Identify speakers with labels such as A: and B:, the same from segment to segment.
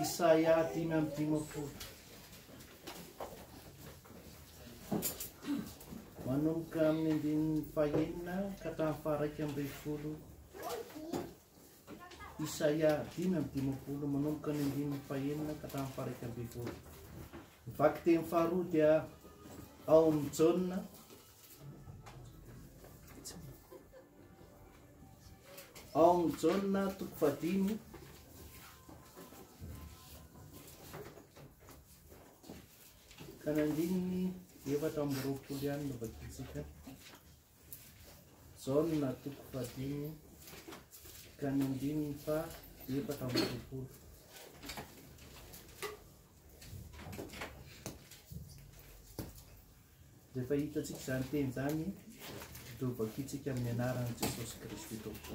A: Isaia 5:10. Manomboka amin'ny andininy fahaenina ka hatramin'ny faha 1:20. Isaia 5:10 manomboka ny andininy fahaenina ka hatramin'ny faha 1:20. Vaky teny faharoa dia ao amin'ny Jauna toko 5 ka ny andininy 4:20 ihany no vakitsika. Jauna toko 5 ka ny andininy fa 4:20. Rehefa hitatsika izany teny izany dia vakitsika amin'ny anaran'i Jesosy Kristy Tompo.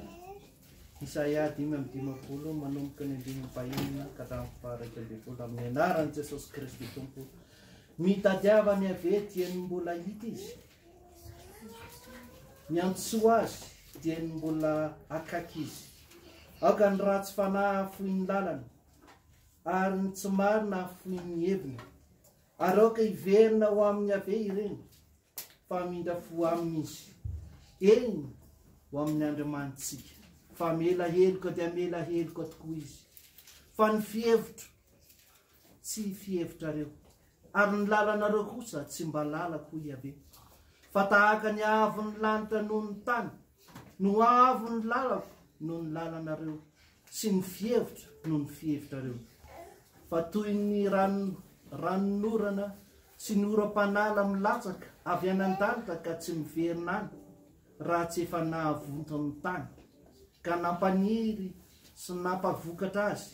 A: Isaia 5:10 manomboka ny andininy fahaenina ka hatramin'ny faha 1:20 amin'ny anaran'i Jesosy Kristy Tompo. Mitadiava ny ave dia ny mbola hita izy, ny antsoa azy dia ny mbola akaiky izy. Aoka ny ratsy fanahy hafoy ny lalana, ary ny tsy marina hafoy ny heviny. Ary aoka hiverina ho amin'ny ave ireny, fa mindra fo aminy izy. Eny ho amin'ny Andriamanitsika, fa mela heloka dia mela heloka tokoa izy. Fa ny fihevitro tsy fihevitrareo, ary ny lalanareo kosa tsy mba lalako Iavé. Fa tahaka ny avy ny lanitra noho ny tany, no avy ny lalako noho ny lalanareo, sy ny fihevitro noho ny fihevitrareo. Fa toy ny ranonorana sy ny oram-panala milatsaka avy anan-danitra ka tsy miverina any, raha tsy efa nahavonto amin'ny tany, ka nampaniry sy nampavokatra azy,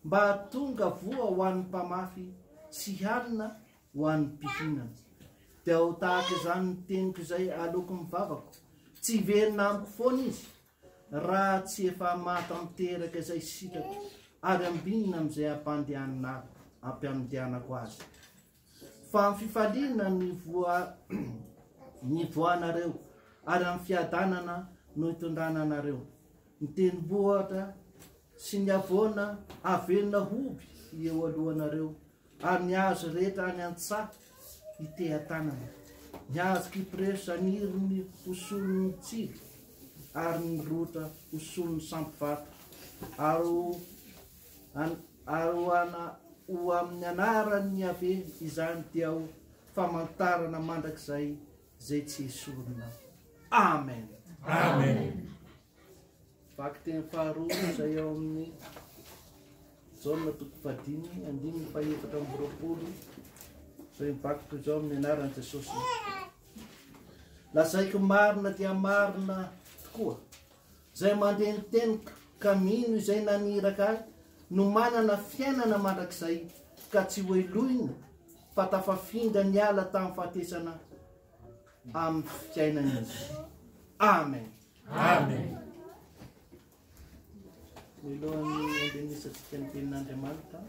A: mba hatonga voa ho an'ny mpamafy sy hanina ho an'ny mpihinana. Dia ho tahaka izany ny teniko izay aloko mivavako, tsy hiverina amiko foana izy, raha tsy efa mahatanteraka izay sitrako, ary ambinina amin'izay ampandehanako azy. Fa amin'ny fifaliana ny voanareo, ary amin'ny fiadanana no hitondrananareo. Ny tendrombohitra sy ny avoana avelona hoby eo alohanareo, ary ny hazo rehetra any an-tsaha iteha-tanana. Ny hazo kipresy zaniry ny hoson'ny tsilo, ary ny rota hoson'ny sampivato. Ho amin'ny anaran'ny Ave izany dia ho famantarana mandrakizay zay tsy esorina. Amen.
B: Amen.
A: Vaky teny faharoa izay ao amin'ny Jauna toko 5 andininy fa 4:20 izay mivakiko izao amin'ny anaran'i Jesosy. Lazaiko marina dia marina tokoa, izay mandeha ny teniko ka mino izay naniraka ahy, no manana fiainana mandrakizay ka tsy ho elohina, fa tafafindra ny ala tamin'ny fahatesana amin'ny fiainana izy. Amen.
B: Amen.
A: Milohan'ny andehanisasika ny tenin'Andriamanitra